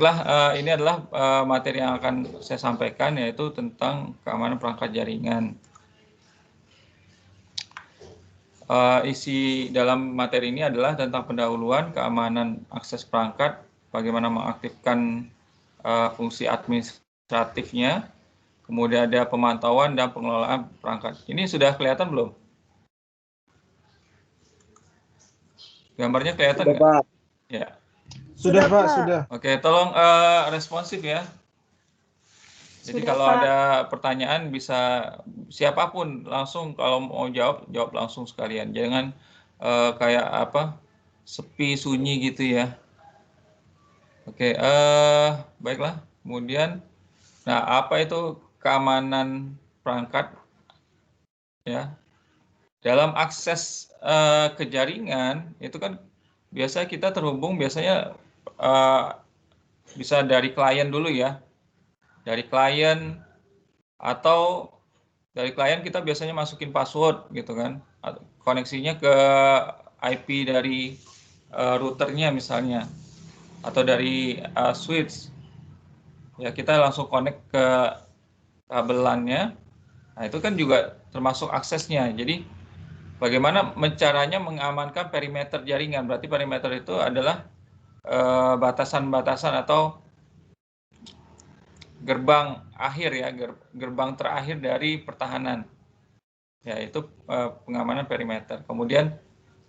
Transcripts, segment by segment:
Ini adalah materi yang akan saya sampaikan, yaitu tentang keamanan perangkat jaringan. Isi dalam materi ini adalah tentang pendahuluan keamanan akses perangkat, bagaimana mengaktifkan fungsi administratifnya, kemudian ada pemantauan dan pengelolaan perangkat. Ini sudah kelihatan belum? Gambarnya kelihatan nggak? Pak. Ya. Sudah Pak, sudah. Oke, tolong responsif ya. Jadi kalau ada pertanyaan bisa siapapun langsung, kalau mau jawab langsung sekalian. Jangan kayak apa, sepi sunyi gitu ya. Oke, baiklah. Kemudian, nah apa itu keamanan perangkat? Ya, dalam akses ke jaringan itu kan biasa kita terhubung biasanya bisa dari klien dulu ya. Dari klien, atau dari klien kita biasanya masukin password gitu kan, koneksinya ke IP dari routernya misalnya, atau dari switch ya, kita langsung connect ke kabel LAN-nya. Nah itu kan juga termasuk aksesnya. Jadi bagaimana caranya mengamankan perimeter jaringan? Berarti perimeter itu adalah batasan-batasan atau gerbang akhir ya, gerbang terakhir dari pertahanan, yaitu pengamanan perimeter. Kemudian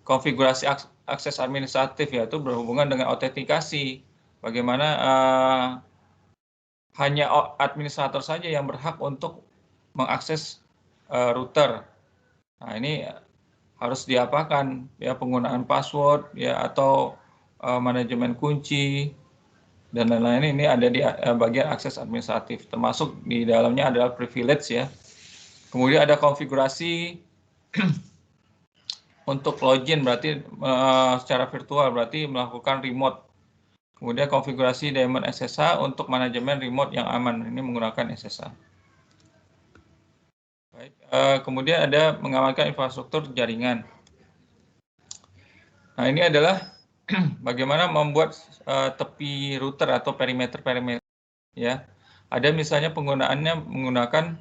konfigurasi akses administratif, yaitu berhubungan dengan autentikasi, bagaimana hanya administrator saja yang berhak untuk mengakses router. Nah ini harus diapakan ya, penggunaan password ya, atau manajemen kunci dan lain-lain. Ini ada di bagian akses administratif, termasuk di dalamnya adalah privilege ya. Kemudian ada konfigurasi untuk login, berarti secara virtual, berarti melakukan remote. Kemudian konfigurasi daemon SSH untuk manajemen remote yang aman, ini menggunakan SSH. Baik, kemudian ada mengamankan infrastruktur jaringan. Nah ini adalah bagaimana membuat tepi router atau perimeter ya. Ada misalnya penggunaannya menggunakan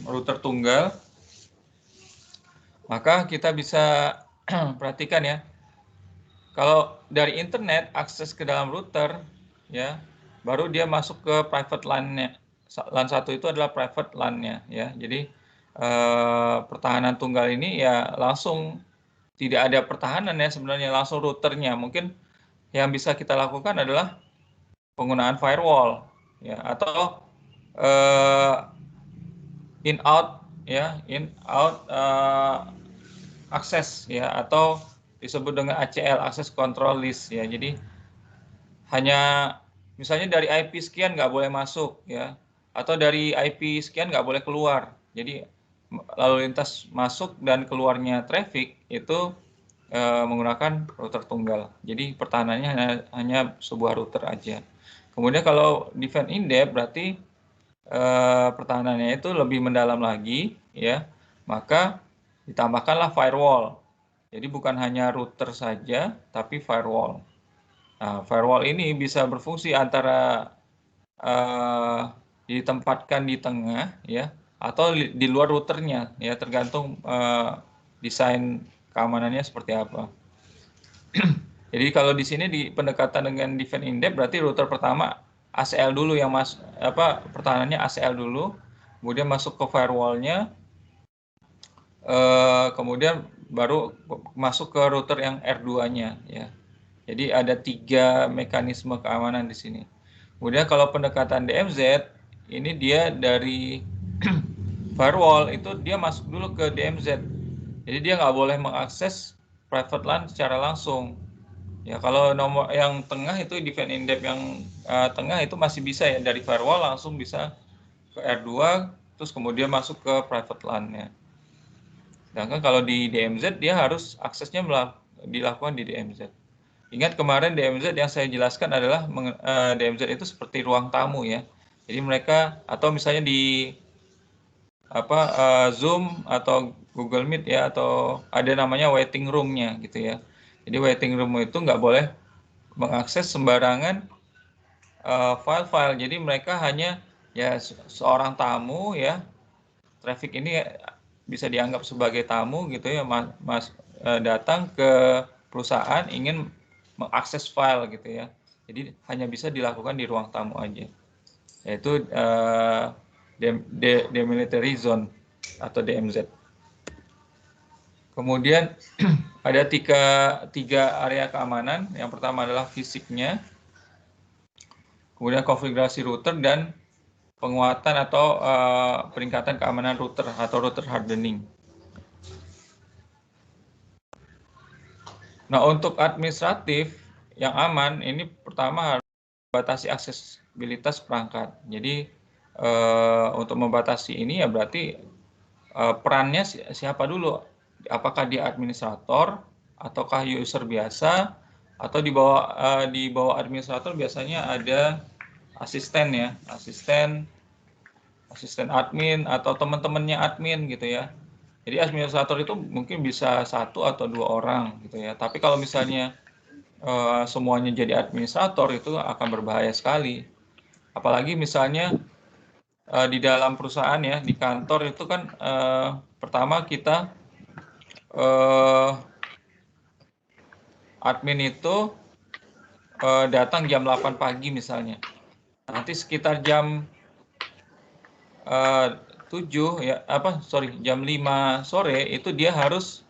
router tunggal, maka kita bisa perhatikan ya, kalau dari internet akses ke dalam router ya, baru dia masuk ke private LAN-nya. LAN 1 itu adalah private LAN-nya ya. Jadi pertahanan tunggal ini ya langsung tidak ada pertahanan ya sebenarnya, langsung routernya. Mungkin yang bisa kita lakukan adalah penggunaan firewall ya, atau in out ya, in out akses ya, atau disebut dengan ACL, access control list ya. Jadi hanya misalnya dari IP sekian nggak boleh masuk ya, atau dari IP sekian nggak boleh keluar. Jadi lalu lintas masuk dan keluarnya traffic itu menggunakan router tunggal. Jadi pertahanannya hanya sebuah router aja. Kemudian kalau defend in depth berarti pertahanannya itu lebih mendalam lagi ya, maka ditambahkanlah firewall. Jadi bukan hanya router saja, tapi firewall. Nah, firewall ini bisa berfungsi antara ditempatkan di tengah ya, atau di luar routernya ya, tergantung desain keamanannya seperti apa. Jadi kalau di sini di pendekatan dengan defend in depth berarti router pertama ACL dulu yang pertahanannya ACL dulu, kemudian masuk ke firewall-nya, kemudian baru masuk ke router yang R2-nya ya. Jadi ada 3 mekanisme keamanan di sini. Kemudian kalau pendekatan DMZ ini dia dari firewall itu dia masuk dulu ke DMZ. Jadi dia nggak boleh mengakses private LAN secara langsung. Ya kalau nomor yang tengah itu defend in depth yang tengah itu masih bisa ya, dari firewall langsung bisa ke R2 terus kemudian masuk ke private LAN-nya. Sedangkan kalau di DMZ dia harus aksesnya dilakukan di DMZ. Ingat kemarin DMZ yang saya jelaskan adalah DMZ itu seperti ruang tamu ya. Jadi mereka, atau misalnya di Zoom atau Google Meet ya, atau ada namanya waiting room-nya gitu ya. Jadi waiting room itu nggak boleh mengakses sembarangan file-file. Jadi mereka hanya ya seorang tamu ya, traffic ini bisa dianggap sebagai tamu gitu ya, datang ke perusahaan ingin mengakses file gitu ya. Jadi hanya bisa dilakukan di ruang tamu aja, yaitu demilitarized zone atau DMZ. Kemudian ada tiga area keamanan. Yang pertama adalah fisiknya, kemudian konfigurasi router, dan penguatan atau peningkatan keamanan router atau router hardening. Nah, untuk administratif yang aman, ini pertama harus membatasi aksesibilitas perangkat. Jadi untuk membatasi ini ya berarti perannya siapa dulu? Apakah dia administrator ataukah user biasa, atau di bawah administrator biasanya ada asisten ya, asisten admin atau teman-temannya admin gitu ya. Jadi administrator itu mungkin bisa 1 atau 2 orang gitu ya. Tapi kalau misalnya semuanya jadi administrator itu akan berbahaya sekali. Apalagi misalnya di dalam perusahaan ya, di kantor itu kan pertama kita admin itu datang jam 8 pagi misalnya. Nanti sekitar jam 7 ya, jam 5 sore itu dia harus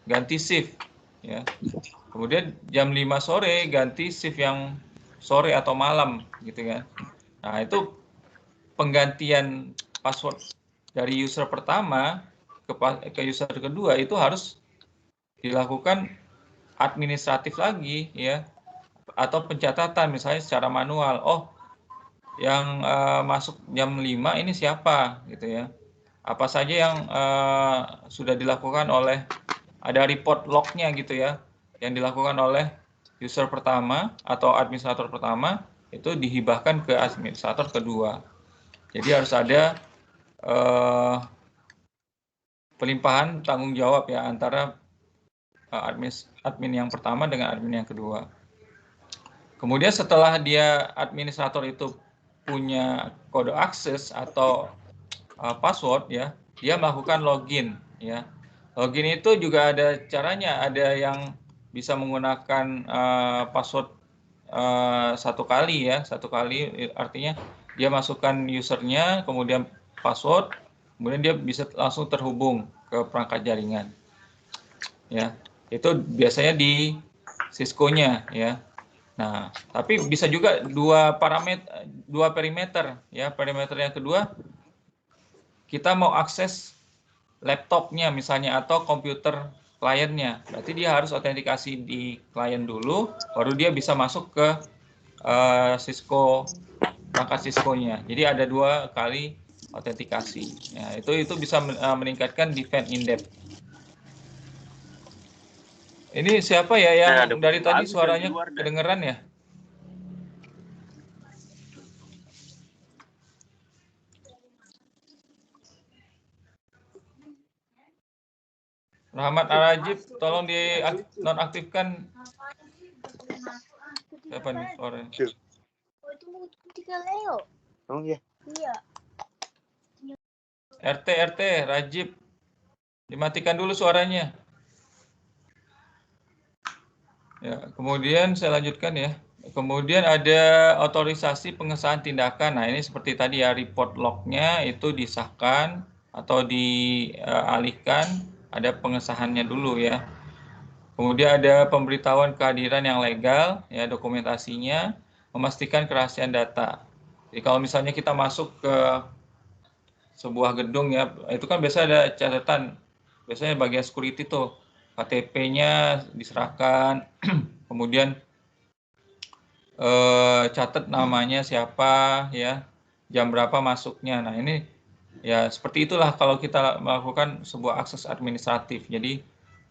ganti shift ya. Kemudian jam 5 sore ganti shift yang sore atau malam gitu kan. Nah, itu penggantian password dari user pertama ke user kedua itu harus dilakukan administratif lagi ya, atau pencatatan misalnya secara manual. Oh, yang masuk jam 5 ini siapa gitu ya. Apa saja yang sudah dilakukan oleh, ada report lognya gitu ya, yang dilakukan oleh user pertama atau administrator pertama itu dihibahkan ke administrator kedua. Jadi harus ada pelimpahan tanggung jawab ya antara admin yang pertama dengan admin yang kedua. Kemudian setelah dia administrator itu punya kode akses atau password ya, dia melakukan login ya. Login itu juga ada caranya, ada yang bisa menggunakan password satu kali ya, artinya dia masukkan usernya, kemudian password, kemudian dia bisa langsung terhubung ke perangkat jaringan. Ya, itu biasanya di Cisco-nya ya. Nah, tapi bisa juga dua perimeter ya. Perimeter yang kedua, kita mau akses laptopnya misalnya atau komputer kliennya. Berarti dia harus autentikasi di klien dulu, baru dia bisa masuk ke Cisco, perangkat Cisco-nya. Jadi ada 2 kali autentikasi. Ya, itu bisa meningkatkan defense in depth. Ini siapa ya yang dari tadi suaranya kedengeran ya? Rahmat Arajib, tolong nonaktifkan. Siapa nih suaranya? Oh iya. Iya. RT, Rajib. Dimatikan dulu suaranya. Ya, kemudian saya lanjutkan ya. Kemudian ada otorisasi pengesahan tindakan. Nah, ini seperti tadi ya, report log-nya itu disahkan atau dialihkan, ada pengesahannya dulu ya. Kemudian ada pemberitahuan kehadiran yang legal, ya, dokumentasinya, memastikan kerahasiaan data. Jadi kalau misalnya kita masuk ke sebuah gedung ya, itu kan biasanya ada catatan, biasanya bagian security tuh, KTP-nya diserahkan, kemudian catat namanya siapa ya, jam berapa masuknya. Nah, ini ya seperti itulah kalau kita melakukan sebuah akses administratif. Jadi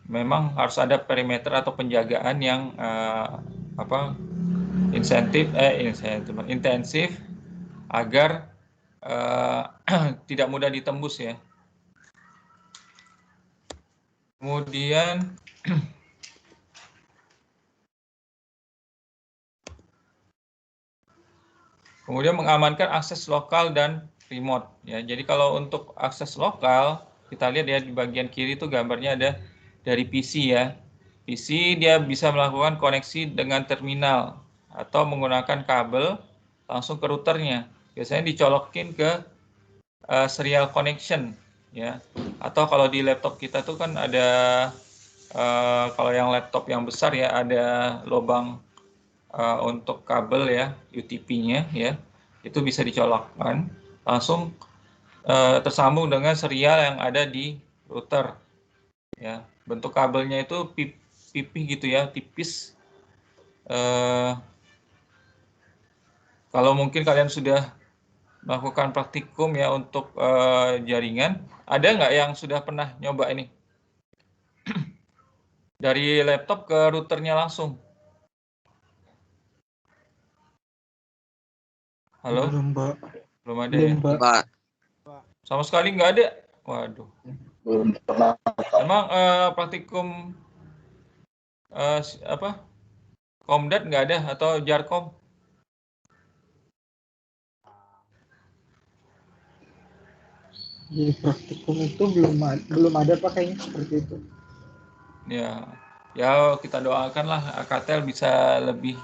memang harus ada perimeter atau penjagaan yang intensif agar tidak mudah ditembus ya. Kemudian Kemudian mengamankan akses lokal dan remote. Ya, jadi kalau untuk akses lokal, kita lihat ya di bagian kiri itu gambarnya ada dari PC ya. PC dia bisa melakukan koneksi dengan terminal atau menggunakan kabel langsung ke routernya. Biasanya dicolokin ke serial connection ya. Atau kalau di laptop kita tuh kan ada kalau yang laptop yang besar ya ada lubang untuk kabel ya UTP-nya ya. Itu bisa dicolokkan langsung tersambung dengan serial yang ada di router ya. Bentuk kabelnya itu pipih gitu ya, tipis. Kalau mungkin kalian sudah melakukan praktikum ya untuk jaringan, ada nggak yang sudah pernah nyoba ini? Dari laptop ke routernya langsung. Halo? Belum, Mbak. Belum ada Belum, ya? Mbak. Sama sekali nggak ada? Waduh. Belum pernah. Emang praktikum apa? Komdat nggak ada atau Jarkom? Di praktikum itu belum ada pakainya seperti itu. Ya, ya kita doakanlah Akatel bisa lebih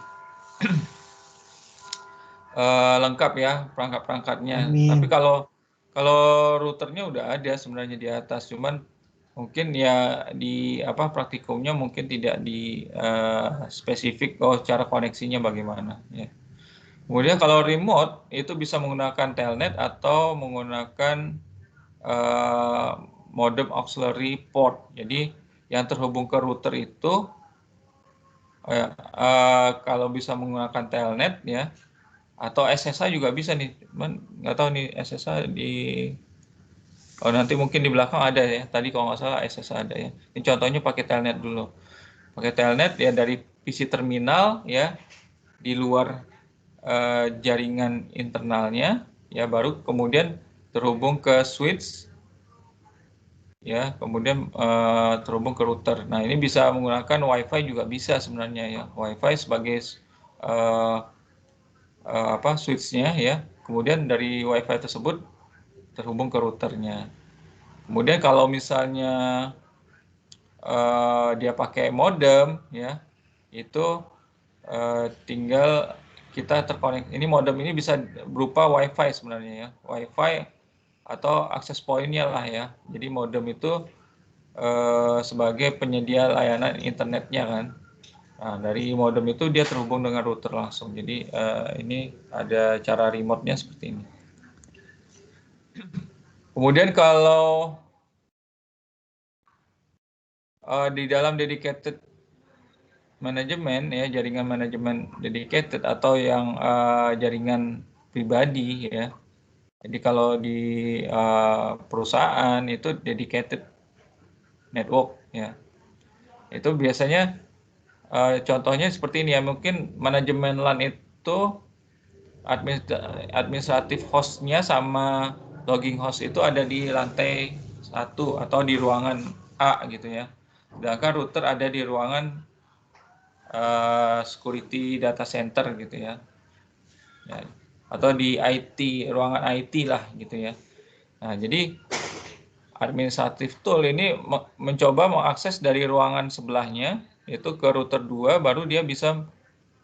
lengkap ya perangkat-perangkatnya. Tapi Amin. kalau routernya udah ada sebenarnya di atas, cuman mungkin ya di apa praktikumnya mungkin tidak di spesifik cara koneksinya bagaimana ya. Kemudian kalau remote itu bisa menggunakan telnet atau menggunakan modem auxiliary port. Jadi yang terhubung ke router itu kalau bisa menggunakan telnet ya atau SSH juga bisa nih. Cuman nggak tahu nih SSH di nanti mungkin di belakang ada ya. Tadi kalau nggak salah SSH ada ya. Ini contohnya pakai telnet dulu. Pakai telnet ya dari PC terminal ya di luar jaringan internalnya ya baru kemudian terhubung ke switch ya kemudian terhubung ke router. Nah ini bisa menggunakan WiFi juga bisa sebenarnya ya WiFi sebagai apa switchnya ya. Kemudian dari WiFi tersebut terhubung ke routernya. Kemudian kalau misalnya dia pakai modem ya itu tinggal kita terkonek. Ini modem ini bisa berupa WiFi sebenarnya ya, WiFi atau akses pointnya lah ya. Jadi modem itu sebagai penyedia layanan internetnya kan. Nah, dari modem itu dia terhubung dengan router langsung. Jadi ini ada cara remote-nya seperti ini. Kemudian kalau di dalam dedicated manajemen ya jaringan manajemen dedicated atau yang jaringan pribadi ya. Jadi kalau di perusahaan itu dedicated network ya. Itu biasanya contohnya seperti ini ya. Mungkin manajemen LAN itu administratif hostnya sama logging host itu ada di lantai 1 atau di ruangan A gitu ya. Sedangkan router ada di ruangan security data center gitu ya. Atau di IT, ruangan IT lah gitu ya. Nah, jadi administratif tool ini mencoba mengakses dari ruangan sebelahnya itu ke router 2 baru dia bisa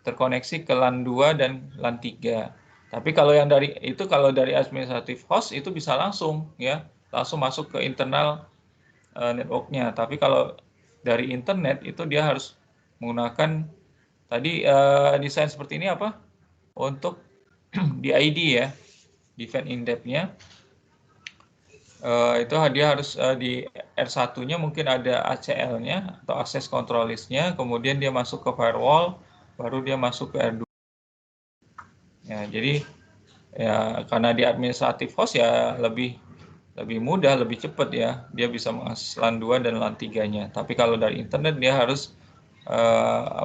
terkoneksi ke LAN 2 dan LAN 3. Tapi kalau yang dari itu kalau dari administratif host itu bisa langsung ya, langsung masuk ke internal networknya. Tapi kalau dari internet itu dia harus menggunakan tadi desain seperti ini apa? Untuk DID ya, defend in depth-nya. Itu dia harus di R1-nya mungkin ada ACL-nya atau access control list-nya, kemudian dia masuk ke firewall, baru dia masuk ke R2. Ya, jadi ya karena di administratif host ya lebih mudah, lebih cepat ya. Dia bisa mengakses LAN 2 dan LAN 3-nya. Tapi kalau dari internet dia harus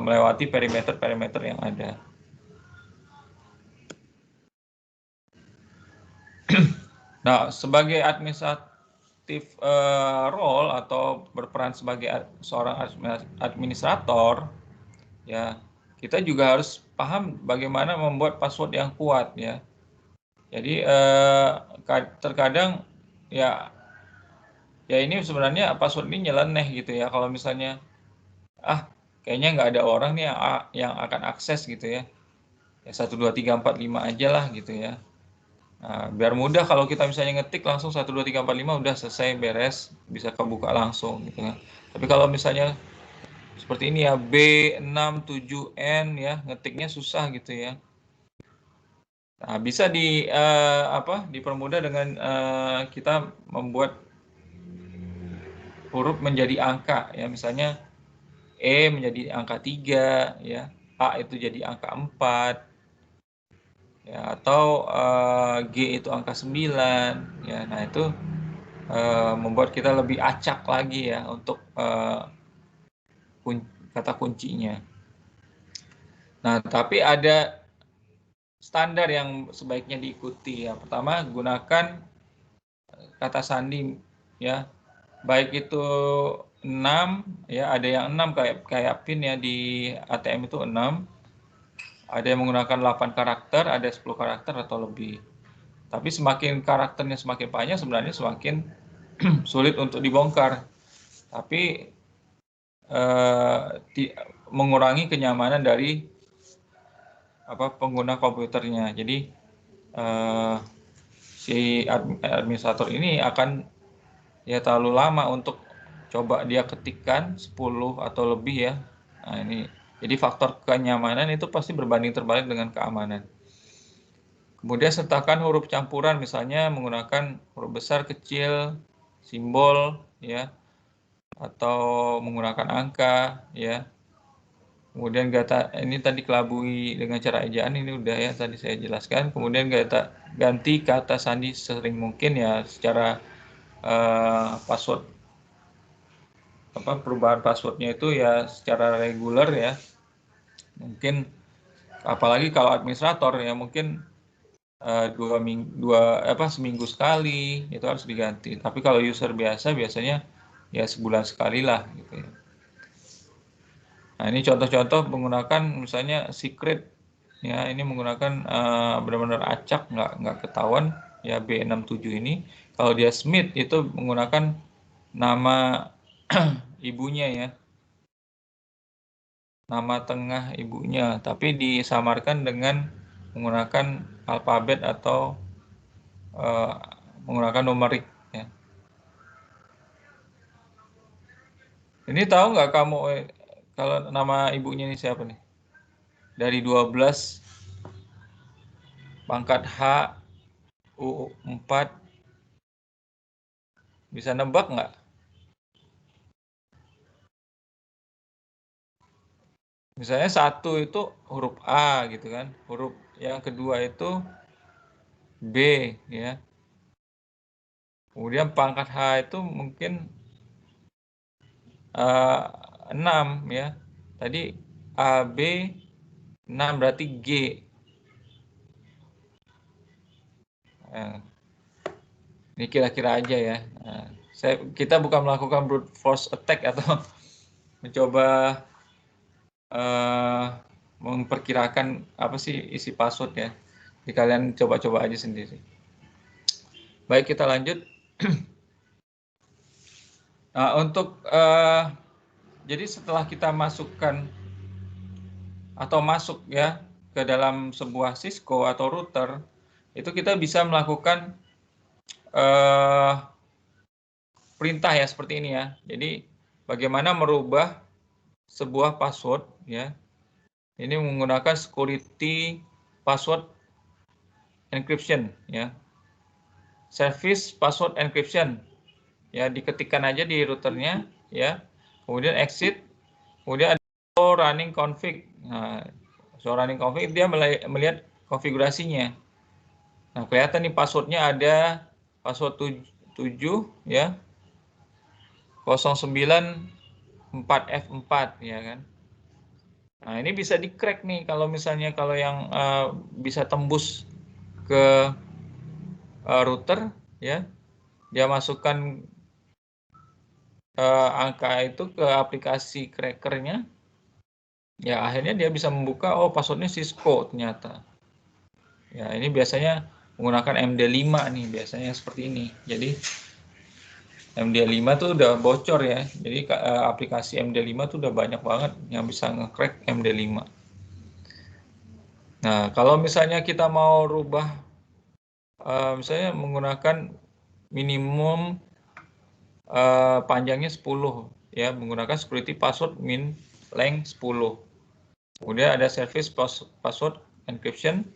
melewati perimeter-perimeter yang ada. Nah, sebagai administratif role atau berperan sebagai seorang administrator, ya kita juga harus paham bagaimana membuat password yang kuat ya. Jadi terkadang ya ini sebenarnya password ini nyeleneh gitu ya. Kalau misalnya kayaknya nggak ada orang nih yang akan akses gitu ya. Ya 1 2 3 4 5 aja lah gitu ya. Nah, biar mudah kalau kita misalnya ngetik langsung 1 2 3 4 5 udah selesai beres, bisa kebuka langsung gitu kan. Tapi kalau misalnya seperti ini ya B67N ya, ngetiknya susah gitu ya. Nah, bisa dipermudah dengan kita membuat huruf menjadi angka ya, misalnya E menjadi angka 3 ya, A itu jadi angka 4 ya, atau G itu angka 9 ya. Nah, itu membuat kita lebih acak lagi ya untuk kata kuncinya. Nah, tapi ada standar yang sebaiknya diikuti ya. Pertama, gunakan kata sandi ya. Baik itu 6 ya, ada yang 6 kayak PIN ya, di ATM itu 6. Ada yang menggunakan 8 karakter, ada 10 karakter atau lebih. Tapi semakin karakternya semakin banyak, sebenarnya semakin sulit untuk dibongkar. Tapi mengurangi kenyamanan dari pengguna komputernya. Jadi si administrator ini akan ya terlalu lama untuk coba dia ketikkan 10 atau lebih ya. Nah, ini jadi faktor kenyamanan itu pasti berbanding terbalik dengan keamanan. Kemudian sertakan huruf campuran, misalnya menggunakan huruf besar, kecil, simbol ya, atau menggunakan angka ya. Kemudian ini tadi kelabui dengan cara ejaan, ini udah ya tadi saya jelaskan. Kemudian ganti kata sandi sering mungkin ya, secara password perubahan passwordnya itu ya secara reguler ya. Mungkin apalagi kalau administrator ya, mungkin seminggu sekali itu harus diganti. Tapi kalau user biasanya ya sebulan sekali lah gitu ya. Nah, ini contoh-contoh menggunakan misalnya secret ya, ini menggunakan benar-benar acak, nggak ketahuan ya, B67 ini. Kalau dia Smith itu menggunakan nama ibunya ya, nama tengah ibunya, tapi disamarkan dengan menggunakan alfabet atau menggunakan numerik ya. Ini tahu nggak kamu kalau nama ibunya ini siapa nih? Dari 12 pangkat H U4, bisa nebak nggak? Misalnya satu itu huruf A gitu kan, huruf yang kedua itu B ya. Kemudian pangkat H itu mungkin 6 ya. Tadi AB 6 berarti G. Nah, ini kira-kira aja ya. Nah, kita bukan melakukan brute force attack atau mencoba memperkirakan apa sih isi password ya. Jadi kalian coba-coba aja sendiri. Baik, kita lanjut. Nah, untuk jadi setelah kita masukkan atau masuk ya ke dalam sebuah Cisco atau router, itu kita bisa melakukan perintah ya seperti ini ya. Jadi bagaimana merubah sebuah password ya. Ini menggunakan security password encryption ya. Service password encryption ya, diketikkan aja di routernya ya. Kemudian exit, kemudian ada show running config. Nah, show running config dia melihat konfigurasinya. Nah, kelihatan nih passwordnya ada password 7 ya, 094F4 ya kan. Nah, ini bisa di-crack nih kalau misalnya yang bisa tembus ke router ya. Dia masukkan angka itu ke aplikasi crackernya. Ya akhirnya dia bisa membuka, oh passwordnya Cisco ternyata. Ya ini biasanya menggunakan MD5 nih, biasanya seperti ini. Jadi MD5 tuh udah bocor ya. Jadi aplikasi MD5 tuh udah banyak banget yang bisa nge-crack MD5. Nah, kalau misalnya kita mau rubah, misalnya menggunakan minimum panjangnya 10 ya, menggunakan security password min length 10. Kemudian ada service password encryption.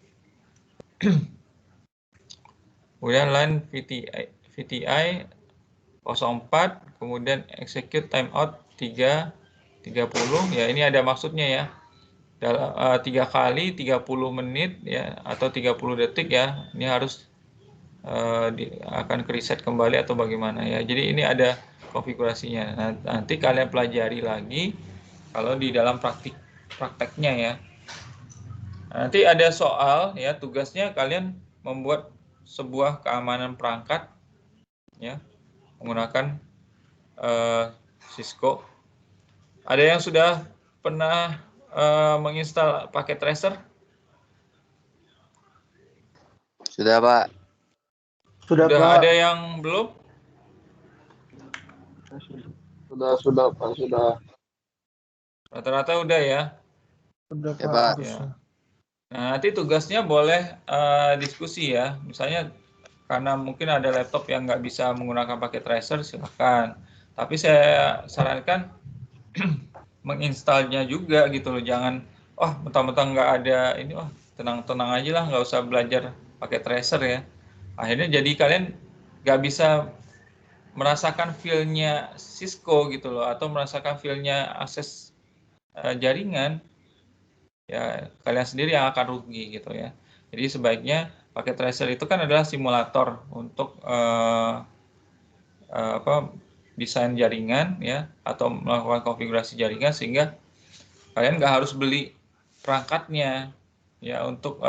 Kemudian line VTI 04, kemudian execute timeout 30 ya, ini ada maksudnya ya. Dalam 3 kali 30 menit ya atau 30 detik ya, ini harus akan ke reset kembali atau bagaimana ya. Jadi ini ada konfigurasinya. Nah, nanti kalian pelajari lagi kalau di dalam prakteknya ya. Nanti ada soal ya, tugasnya kalian membuat sebuah keamanan perangkat ya menggunakan Cisco. Ada yang sudah pernah menginstal paket tracer? Sudah, Pak. Sudah, Udah Pak. ada yang belum? Sudah, Pak, sudah. Rata-rata udah ya. Sudah, Ya, Pak. Pak. Harusnya. Nah, nanti tugasnya boleh diskusi ya. Misalnya karena mungkin ada laptop yang nggak bisa menggunakan paket tracer, silakan. Tapi saya sarankan menginstalnya juga gitu loh. Jangan, mentang-mentang nggak ada ini, tenang-tenang aja lah, nggak usah belajar pakai tracer ya. Akhirnya jadi kalian nggak bisa merasakan feel-nya Cisco gitu loh, atau merasakan feel-nya akses jaringan, ya kalian sendiri yang akan rugi gitu ya. Jadi sebaiknya pakai tracer itu kan adalah simulator untuk desain jaringan ya, atau melakukan konfigurasi jaringan, sehingga kalian nggak harus beli perangkatnya ya untuk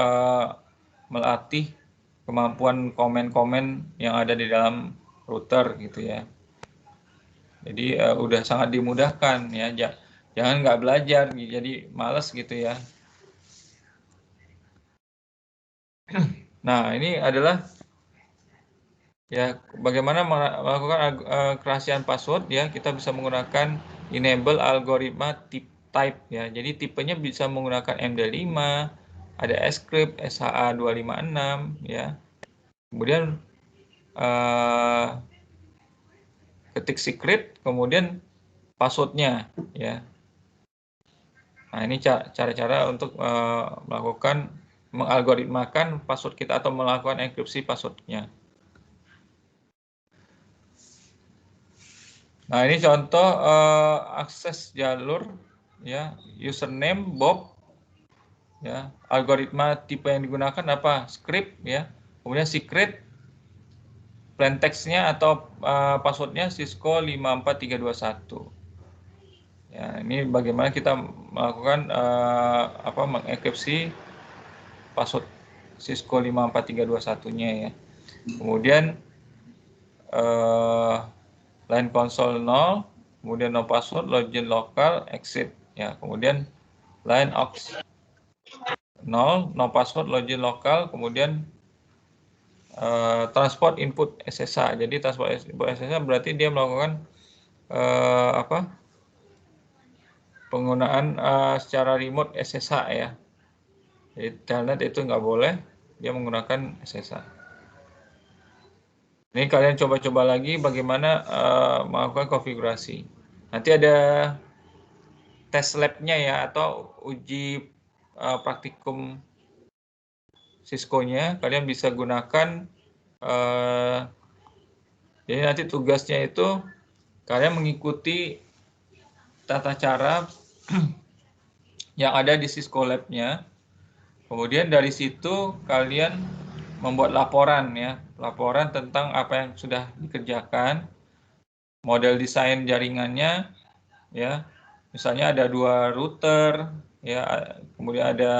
melatih kemampuan komen-komen yang ada di dalam router gitu ya. Jadi udah sangat dimudahkan ya. Jangan nggak belajar jadi males gitu ya. Nah, ini adalah ya bagaimana melakukan kerahasiaan password ya. Kita bisa menggunakan enable algoritma type ya. Jadi tipenya bisa menggunakan MD5, ada Scrypt, SHA-256 ya. Kemudian ketik secret, kemudian passwordnya ya. Nah, ini cara-cara untuk melakukan mengalgoritmakan password kita atau melakukan enkripsi passwordnya. Nah, ini contoh akses jalur ya, username Bob ya. Algoritma tipe yang digunakan apa? Script ya. Kemudian secret, plain text-nya atau passwordnya Cisco 54321. Ya, ini bagaimana kita melakukan mengenkripsi password Cisco 54321-nya ya. Kemudian line console 0, kemudian no password, login lokal, exit ya. Kemudian line aux 0, no password, login lokal, kemudian transport input SSH. Jadi transport input SSH berarti dia melakukan penggunaan secara remote SSH ya. Jadi telnet itu nggak boleh, dia menggunakan SSH. Ini kalian coba-coba lagi bagaimana melakukan konfigurasi. Nanti ada tes lab-nya ya, atau uji praktikum Cisco-nya. Kalian bisa gunakan. Jadi nanti tugasnya itu kalian mengikuti tata cara yang ada di Cisco Lab-nya. Kemudian dari situ kalian membuat laporan ya, laporan tentang apa yang sudah dikerjakan, model desain jaringannya ya. Misalnya ada 2 router ya, kemudian ada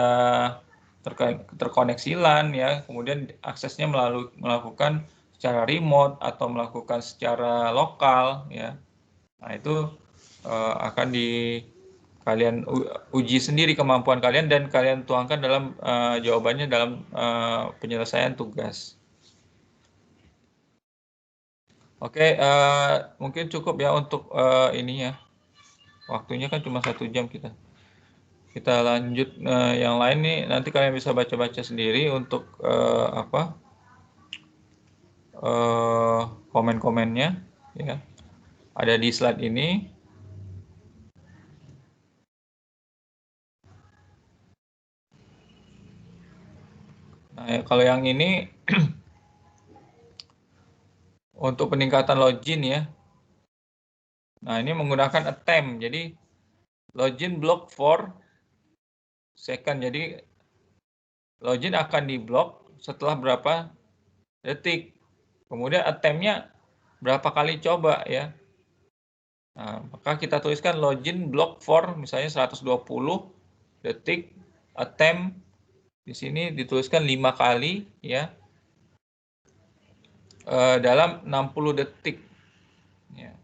terkoneksi LAN ya, kemudian aksesnya melakukan secara remote atau melakukan secara lokal ya. Nah, itu akan kalian uji sendiri kemampuan kalian dan kalian tuangkan dalam jawabannya dalam penyelesaian tugas. Oke, mungkin cukup ya untuk ini ya. Waktunya kan cuma 1 jam kita. Kita lanjut yang lain nih. Nanti kalian bisa baca-baca sendiri untuk komen-komennya ya. Ada di slide ini. Nah, ya, kalau yang ini untuk peningkatan login ya. Nah, ini menggunakan attempt. Jadi login block for second. Jadi login akan diblok setelah berapa detik. Kemudian attempt-nya berapa kali coba ya. Nah, maka kita tuliskan login block for misalnya 120 detik, attempt di sini dituliskan 5 kali ya. Dalam 60 detik. Ya.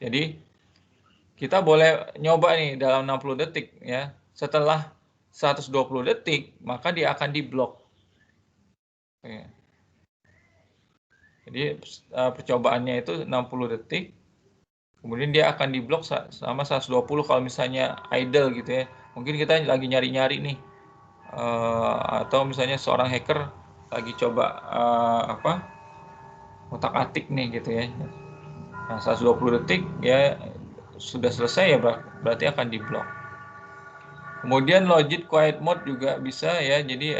Jadi kita boleh nyoba nih dalam 60 detik ya. Setelah 120 detik maka dia akan diblok. Ya. Jadi percobaannya itu 60 detik. Kemudian dia akan diblok selama 120 kalau misalnya idle gitu ya. Mungkin kita lagi nyari-nyari nih. Atau misalnya seorang hacker lagi coba otak-atik nih gitu ya. Nah, 120 detik ya sudah selesai ya berarti akan diblok. Kemudian login quiet mode juga bisa ya. Jadi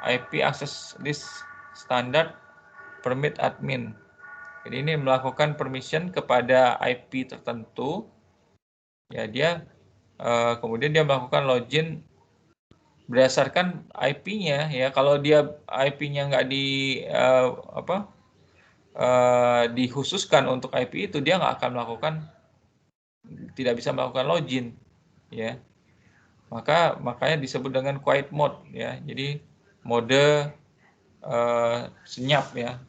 IP access list standard permit admin. Jadi ini melakukan permission kepada IP tertentu. Ya dia kemudian dia melakukan login berdasarkan IP-nya ya. Kalau dia IP-nya nggak dikhususkan untuk IP itu, dia nggak akan tidak bisa melakukan login ya. Makanya disebut dengan quiet mode ya. Jadi mode senyap ya.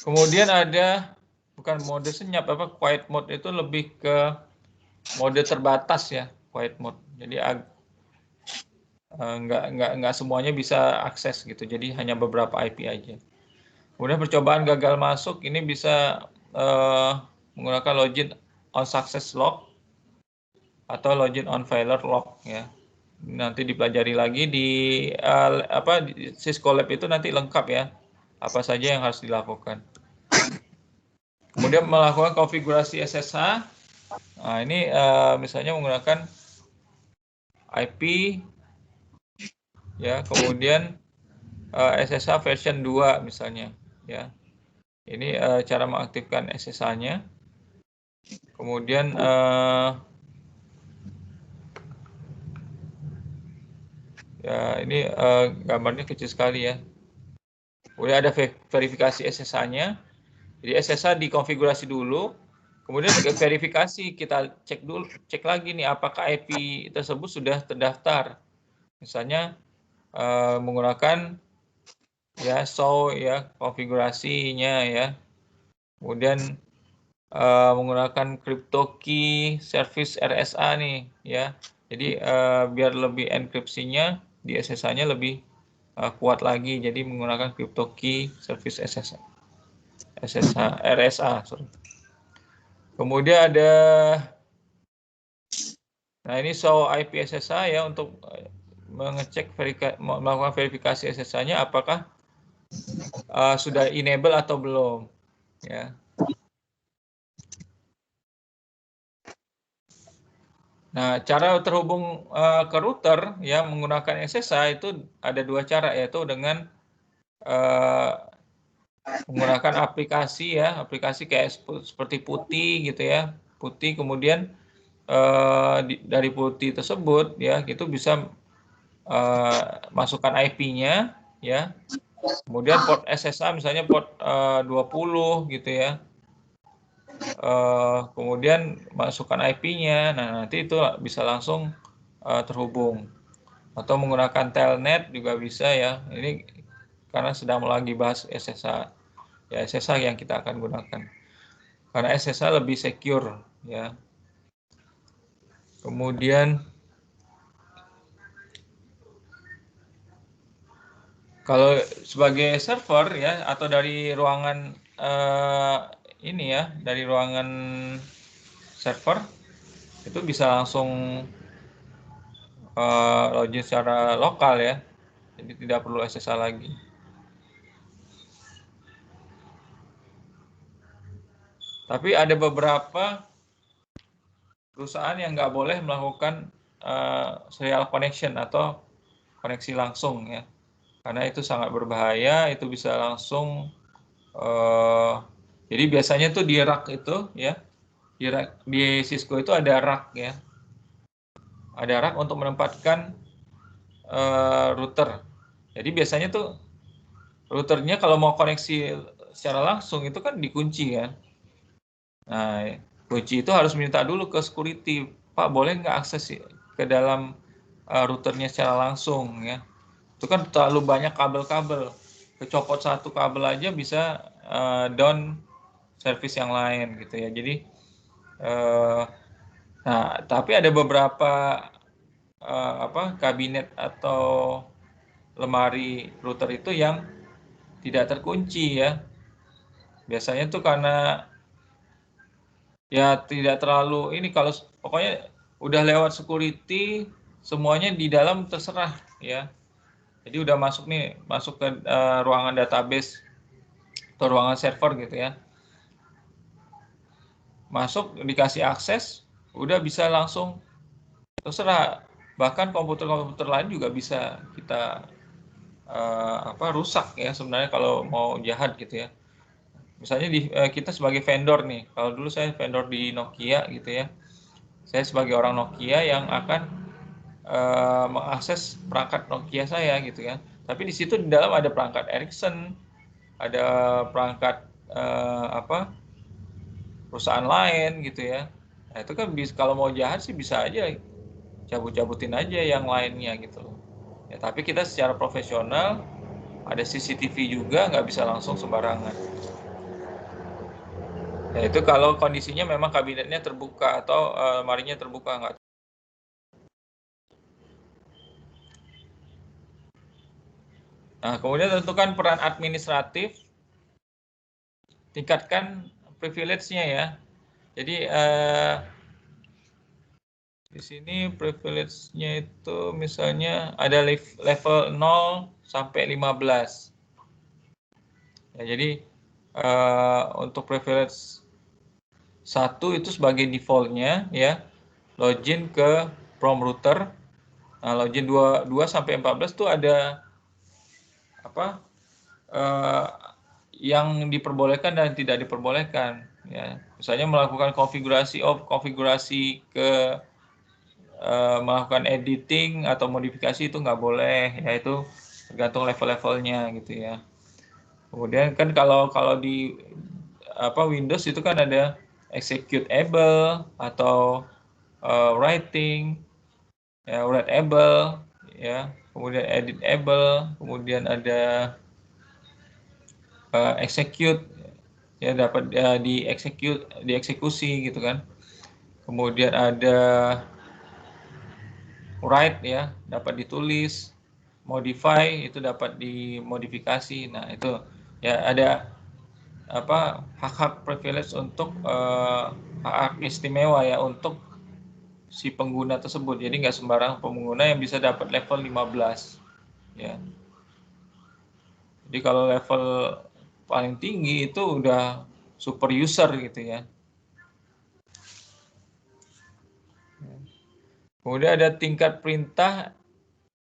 Kemudian ada bukan mode senyap, quiet mode itu lebih ke mode terbatas ya, quiet mode. Jadi nggak semuanya bisa akses gitu. Jadi hanya beberapa IP aja. Kemudian percobaan gagal masuk ini bisa menggunakan login on success log atau login on failure log ya. Nanti dipelajari lagi di Cisco Lab itu nanti lengkap ya. Apa saja yang harus dilakukan. Kemudian melakukan konfigurasi SSH. Nah, ini misalnya menggunakan IP ya, kemudian SSH version 2 misalnya ya. Ini cara mengaktifkan SSH-nya. Kemudian ya ini gambarnya kecil sekali ya. Kemudian ada verifikasi SSH-nya. Jadi SSH dikonfigurasi dulu. Kemudian verifikasi, kita cek lagi nih apakah IP tersebut sudah terdaftar. Misalnya menggunakan ya show ya konfigurasinya ya. Kemudian menggunakan crypto key service RSA nih ya. Jadi biar lebih enkripsinya di SSH-nya lebih kuat lagi. Jadi menggunakan crypto key service RSA. Sorry. Kemudian ada, nah ini show IP SSH ya untuk melakukan verifikasi SSH-nya apakah sudah enable atau belum ya. Nah, cara terhubung ke router ya menggunakan SSH itu ada 2 cara, yaitu dengan menggunakan aplikasi ya, aplikasi kayak seperti Putih gitu ya. Putih, kemudian dari Putih tersebut ya itu bisa masukkan IP-nya ya. Kemudian port SSH misalnya port 20 gitu ya. Kemudian masukkan IP-nya, nah nanti itu bisa langsung terhubung. Atau menggunakan telnet juga bisa ya. Ini karena sedang lagi bahas SSH. Ya, SSH yang kita akan gunakan. Karena SSH lebih secure, ya. Kemudian kalau sebagai server ya, atau dari ruangan ini ya, dari ruangan server itu bisa langsung login secara lokal ya, jadi tidak perlu SSH lagi. Tapi ada beberapa perusahaan yang nggak boleh melakukan serial connection atau koneksi langsung ya, karena itu sangat berbahaya. Itu bisa langsung jadi biasanya tuh di rack itu ya, di Cisco itu ada rack ya, ada rack untuk menempatkan router. Jadi biasanya tuh routernya kalau mau koneksi secara langsung itu kan dikunci ya. Nah, kunci itu harus minta dulu ke security, Pak boleh nggak akses ke dalam routernya secara langsung ya. Itu kan terlalu banyak kabel-kabel, kecopot satu kabel aja bisa down service yang lain gitu ya. Jadi nah, tapi ada beberapa kabinet atau lemari router itu yang tidak terkunci ya. Biasanya tuh karena ya tidak terlalu ini, kalau pokoknya udah lewat security semuanya di dalam terserah ya. Jadi udah masuk nih, masuk ke ruangan database atau ruangan server gitu ya. Masuk dikasih akses, udah bisa langsung terserah. Bahkan komputer-komputer lain juga bisa kita rusak ya sebenarnya kalau mau jahat gitu ya. Misalnya kita sebagai vendor nih, kalau dulu saya vendor di Nokia gitu ya. Saya sebagai orang Nokia yang akan mengakses perangkat Nokia saya gitu ya. Tapi di situ di dalam ada perangkat Ericsson, ada perangkat perusahaan lain gitu ya. Nah, itu kan kalau mau jahat sih bisa aja cabut-cabutin aja yang lainnya gitu loh. Ya, tapi kita secara profesional, ada CCTV juga, nggak bisa langsung sembarangan. Ya, itu kalau kondisinya memang kabinetnya terbuka atau lemarinya terbuka, nggak. Nah, kemudian tentukan peran administratif, tingkatkan privilege-nya ya. Jadi di sini privilege-nya itu misalnya ada level 0 sampai 15. Ya, jadi untuk privilege 1 itu sebagai default-nya ya, login ke prom router. Nah, login 2 sampai 14 itu ada yang diperbolehkan dan tidak diperbolehkan ya. Misalnya melakukan konfigurasi ke melakukan editing atau modifikasi itu nggak boleh, yaitu tergantung level-levelnya gitu ya. Kemudian kan kalau di Windows itu kan ada executable atau writing, ya, writable, ya, kemudian editable, kemudian ada execute, ya, dapat dieksekusi gitu kan. Kemudian ada write ya, dapat ditulis, modify itu dapat dimodifikasi. Nah, itu ya ada hak-hak privilege untuk hak istimewa ya untuk si pengguna tersebut. Jadi nggak sembarang pengguna yang bisa dapat level 15 ya. Jadi kalau level paling tinggi itu udah super user gitu ya. Kemudian ada tingkat perintah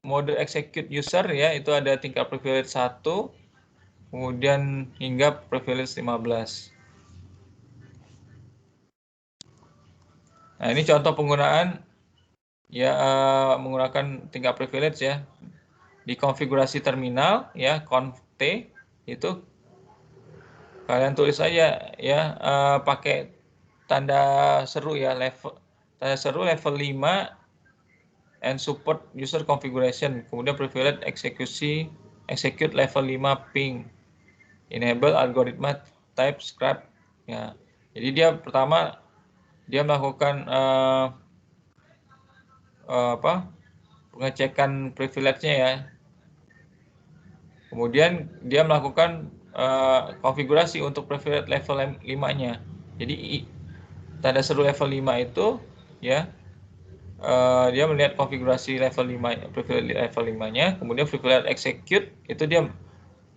mode execute user ya, itu ada tingkat privilege 1, kemudian hingga privilege 15. Nah, ini contoh penggunaan ya menggunakan tingkat privilege ya. Di konfigurasi terminal ya, conf-t itu kalian tulis aja ya pakai tanda seru ya, tanda seru level 5 and support user configuration, kemudian privilege eksekusi execute level 5 ping, enable algoritma type script ya. Jadi dia pertama dia melakukan pengecekan privilege-nya ya. Kemudian dia melakukan konfigurasi untuk privilege level 5-nya. Jadi tanda seru level 5 itu ya dia melihat konfigurasi level 5 privilege level 5-nya, kemudian privilege execute itu dia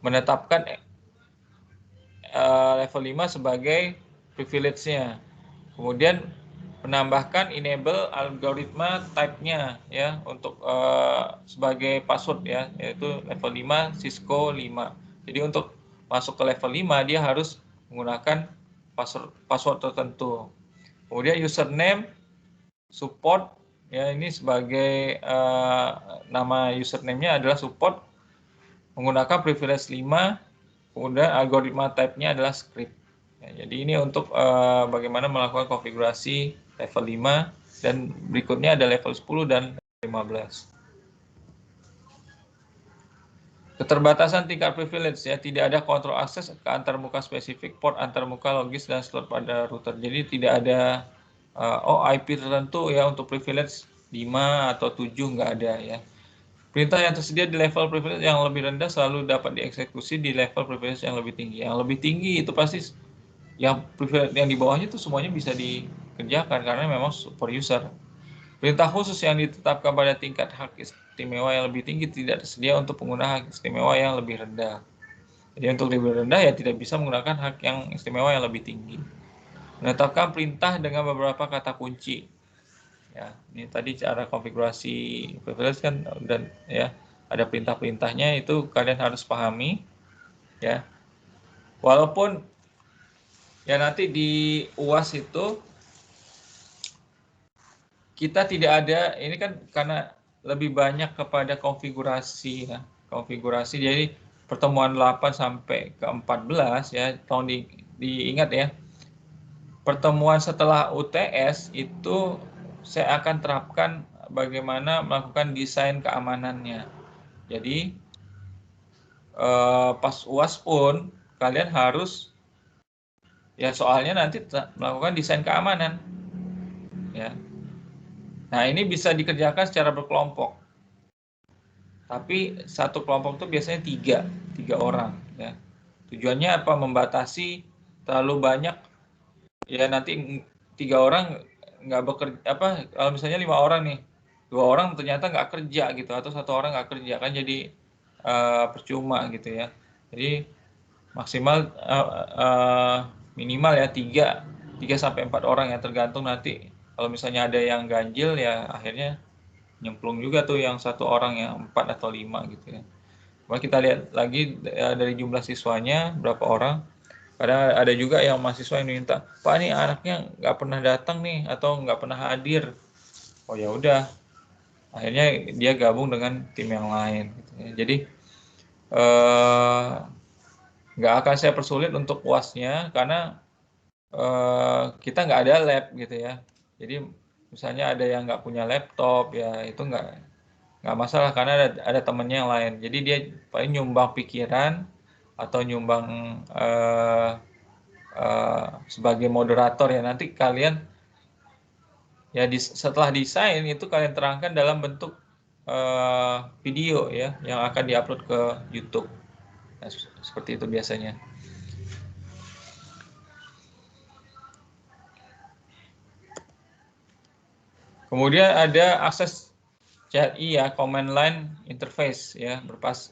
menetapkan level 5 sebagai privilege-nya. Kemudian menambahkan enable algoritma type-nya ya untuk sebagai password ya, yaitu level 5 Cisco 5. Jadi untuk masuk ke level 5 dia harus menggunakan password tertentu. Kemudian username support ya, ini sebagai nama username-nya adalah support menggunakan privilege 5, kemudian algoritma type-nya adalah script. Ya, jadi ini untuk bagaimana melakukan konfigurasi level 5 dan berikutnya ada level 10 dan 15. Keterbatasan tingkat privilege ya, tidak ada kontrol akses ke antarmuka spesifik, port antarmuka logis dan slot pada router. Jadi tidak ada IP tertentu ya untuk privilege 5 atau 7 nggak ada ya. Perintah yang tersedia di level privilege yang lebih rendah selalu dapat dieksekusi di level privilege yang lebih tinggi. Yang lebih tinggi itu pasti yang privilege yang di bawahnya itu semuanya bisa dikerjakan karena memang super user. Perintah khusus yang ditetapkan pada tingkat hak istimewa yang lebih tinggi tidak tersedia untuk pengguna hak istimewa yang lebih rendah. Jadi untuk lebih rendah ya tidak bisa menggunakan hak yang istimewa yang lebih tinggi. Menetapkan perintah dengan beberapa kata kunci. Ya, ini tadi cara konfigurasi privilege kan, dan ya ada perintah-perintahnya itu kalian harus pahami ya. Walaupun ya nanti di UAS itu kita tidak ada, ini kan karena lebih banyak kepada konfigurasi ya, konfigurasi. Jadi pertemuan 8 sampai ke 14 ya, tolong diingat ya. Pertemuan setelah UTS itu saya akan terapkan bagaimana melakukan desain keamanannya. Jadi pas UAS pun kalian harus ya, soalnya nanti melakukan desain keamanan ya. Nah, ini bisa dikerjakan secara berkelompok. Tapi satu kelompok itu biasanya tiga orang ya. Tujuannya apa? Membatasi terlalu banyak ya, nanti 3 orang nggak bekerja apa, kalau misalnya 5 orang nih, 2 orang ternyata nggak kerja gitu, atau 1 orang nggak kerja kan, jadi percuma gitu ya. Jadi maksimal minimal ya 3 sampai 4 orang ya, tergantung nanti kalau misalnya ada yang ganjil ya akhirnya nyemplung juga tuh yang 1 orang ya, 4 atau 5 gitu ya. Coba kita lihat lagi dari jumlah siswanya berapa orang. Kadang ada juga yang mahasiswa yang minta, Pak nih anaknya nggak pernah datang nih atau nggak pernah hadir. Oh ya udah, akhirnya dia gabung dengan tim yang lain gitu ya. Jadi nggak akan saya persulit untuk UASnya karena kita nggak ada lab gitu ya. Jadi misalnya ada yang nggak punya laptop ya, itu nggak masalah karena ada temennya yang lain. Jadi dia paling nyumbang pikiran atau nyumbang sebagai moderator ya. Nanti kalian ya setelah desain itu kalian terangkan dalam bentuk video ya yang akan diupload ke YouTube. Nah, seperti itu biasanya. Kemudian ada akses CLI ya, command line interface ya,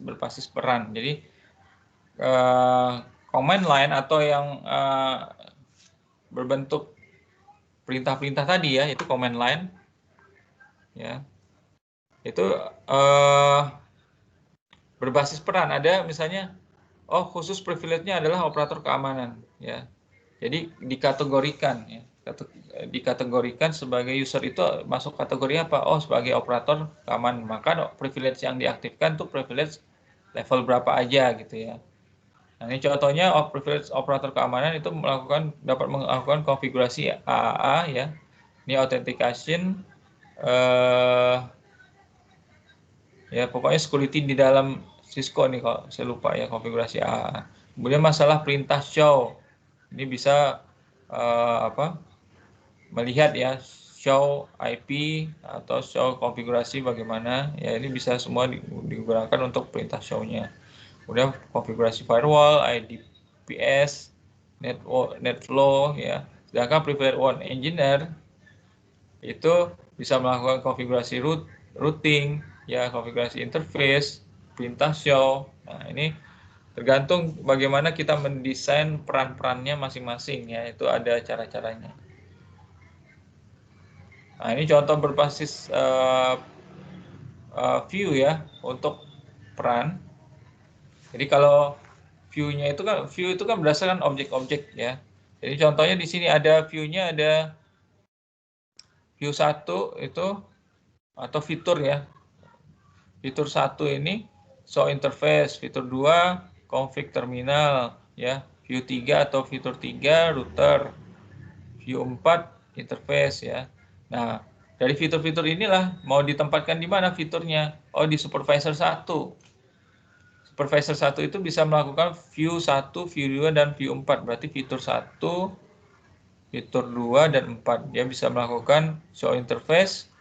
berbasis peran. Jadi command line atau yang berbentuk perintah-perintah tadi ya, itu command line ya. Itu berbasis peran. Ada misalnya khusus privilege-nya adalah operator keamanan ya. Jadi dikategorikan ya. Dikategorikan sebagai user itu masuk kategori apa? Oh, sebagai operator keamanan. Maka privilege yang diaktifkan tuh privilege level berapa aja gitu ya. Nah, ini contohnya privilege operator keamanan itu dapat melakukan konfigurasi AAA ya. Ini authentication ya, pokoknya security di dalam Cisco nih, kalau saya lupa ya konfigurasi A. Kemudian masalah perintah show, ini bisa melihat ya show IP atau show konfigurasi bagaimana ya, ini bisa semua digunakan untuk perintah show-nya. Kemudian konfigurasi firewall, IDPS, NetFlow ya. Sedangkan Private One Engineer itu bisa melakukan konfigurasi routing ya, konfigurasi interface, perintah show. Nah, ini tergantung bagaimana kita mendesain peran-perannya masing-masing ya, itu ada cara-caranya. Nah, ini contoh berbasis view ya untuk peran. Jadi kalau view itu kan berdasarkan objek-objek ya. Jadi contohnya di sini ada view-nya, ada view 1 itu atau fitur ya. Fitur 1 ini show interface, fitur 2 config terminal ya, view 3 atau fitur 3 router, view 4 interface ya. Nah, dari fitur-fitur inilah mau ditempatkan di mana fiturnya? Oh, di supervisor 1. Supervisor 1 itu bisa melakukan view 1, view 2 dan view 4. Berarti fitur 1, fitur 2 dan 4. Dia bisa melakukan show interface,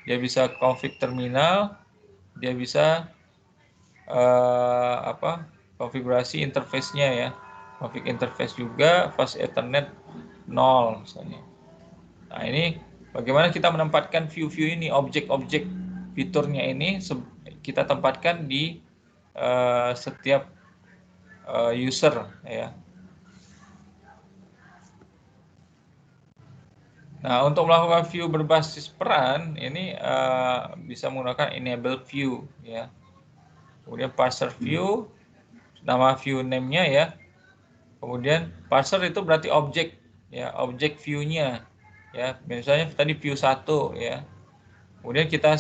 dia bisa config terminal, dia bisa konfigurasi interface-nya ya. Config interface juga, fast Ethernet 0 misalnya. Nah, ini bagaimana kita menempatkan view-view ini, objek-objek fiturnya ini kita tempatkan di setiap user ya. Nah, untuk melakukan view berbasis peran ini bisa menggunakan enable view ya. Kemudian parser view, nama view name-nya ya. Kemudian parser itu berarti objek ya, objek view-nya ya. Misalnya tadi view 1 ya. Kemudian kita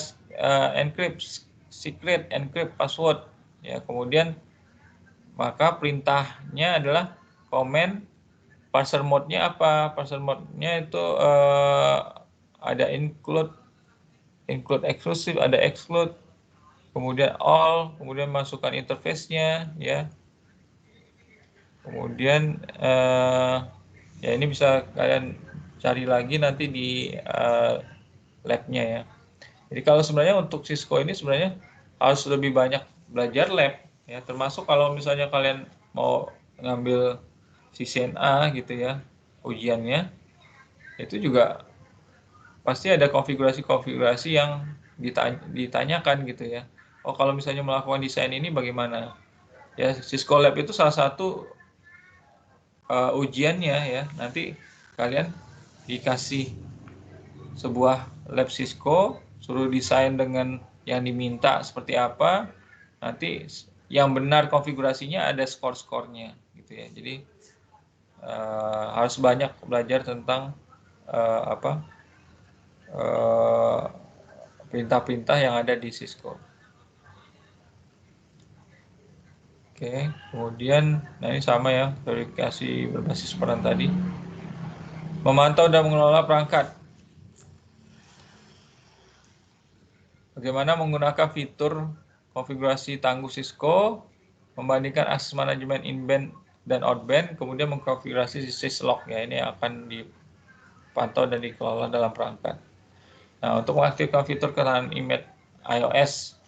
encrypt secret, encrypt password ya. Kemudian maka perintahnya adalah comment. Parser mode-nya apa? Parser mode-nya itu ada include eksklusif, ada exclude, kemudian all, kemudian masukkan interface-nya ya. Kemudian ya ini bisa kalian cari lagi nanti di lab-nya ya. Jadi kalau sebenarnya untuk Cisco ini sebenarnya harus lebih banyak belajar lab ya, termasuk kalau misalnya kalian mau ngambil CCNA gitu ya, ujiannya itu juga pasti ada konfigurasi-konfigurasi yang ditanyakan gitu ya. Oh, kalau misalnya melakukan desain ini bagaimana? Ya, Cisco Lab itu salah satu ujiannya ya. Nanti kalian dikasih sebuah lab Cisco, suruh desain dengan yang diminta seperti apa. Nanti yang benar konfigurasinya ada skor-skornya gitu ya. Jadi harus banyak belajar tentang perintah-perintah yang ada di Cisco. Oke, kemudian nah ini sama ya, verifikasi berbasis peran tadi. Memantau dan mengelola perangkat. Bagaimana menggunakan fitur konfigurasi tangguh Cisco, membandingkan akses manajemen inbound dan outbound, kemudian mengkonfigurasi syslog ya, ini akan dipantau dan dikelola dalam perangkat. Nah, untuk mengaktifkan fitur ketahanan image iOS.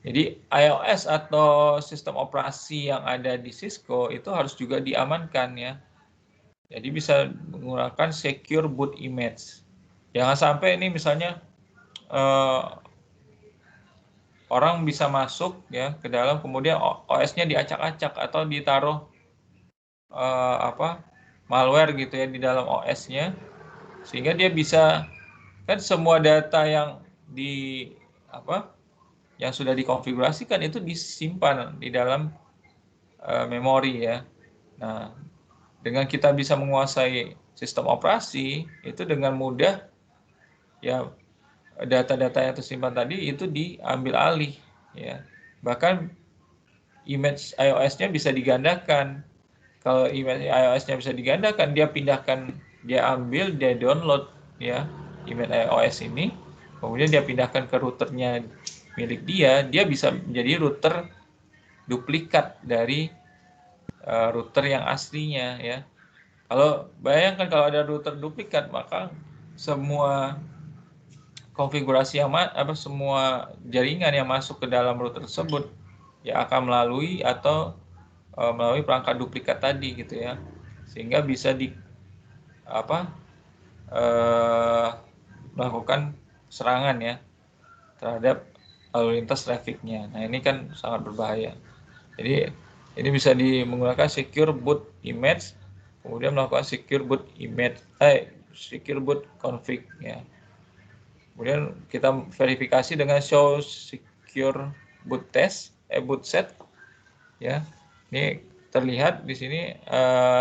Jadi iOS atau sistem operasi yang ada di Cisco itu harus juga diamankan ya. Jadi bisa menggunakan secure boot image. Jangan sampai ini misalnya orang bisa masuk ya ke dalam, kemudian OS-nya diacak-acak atau ditaruh malware gitu ya di dalam OS-nya, sehingga dia bisa, kan semua data yang yang sudah dikonfigurasikan itu disimpan di dalam memori ya. Nah, dengan kita bisa menguasai sistem operasi itu dengan mudah ya, data-data yang tersimpan tadi itu diambil alih ya. Bahkan image iOS-nya bisa digandakan. Kalau image iOS-nya bisa digandakan, dia pindahkan, dia ambil, dia download ya image iOS ini, kemudian dia pindahkan ke routernya milik dia bisa menjadi router duplikat dari router yang aslinya ya. Kalau bayangkan kalau ada router duplikat, maka semua konfigurasi yang semua jaringan yang masuk ke dalam router tersebut ya akan melalui atau melalui perangkat duplikat tadi gitu ya, sehingga bisa melakukan serangan ya terhadap lalu lintas trafficnya. Nah ini kan sangat berbahaya. Jadi ini bisa menggunakan secure boot image, kemudian melakukan secure boot config ya. Kemudian kita verifikasi dengan show secure boot test, boot set ya. Ini terlihat di sini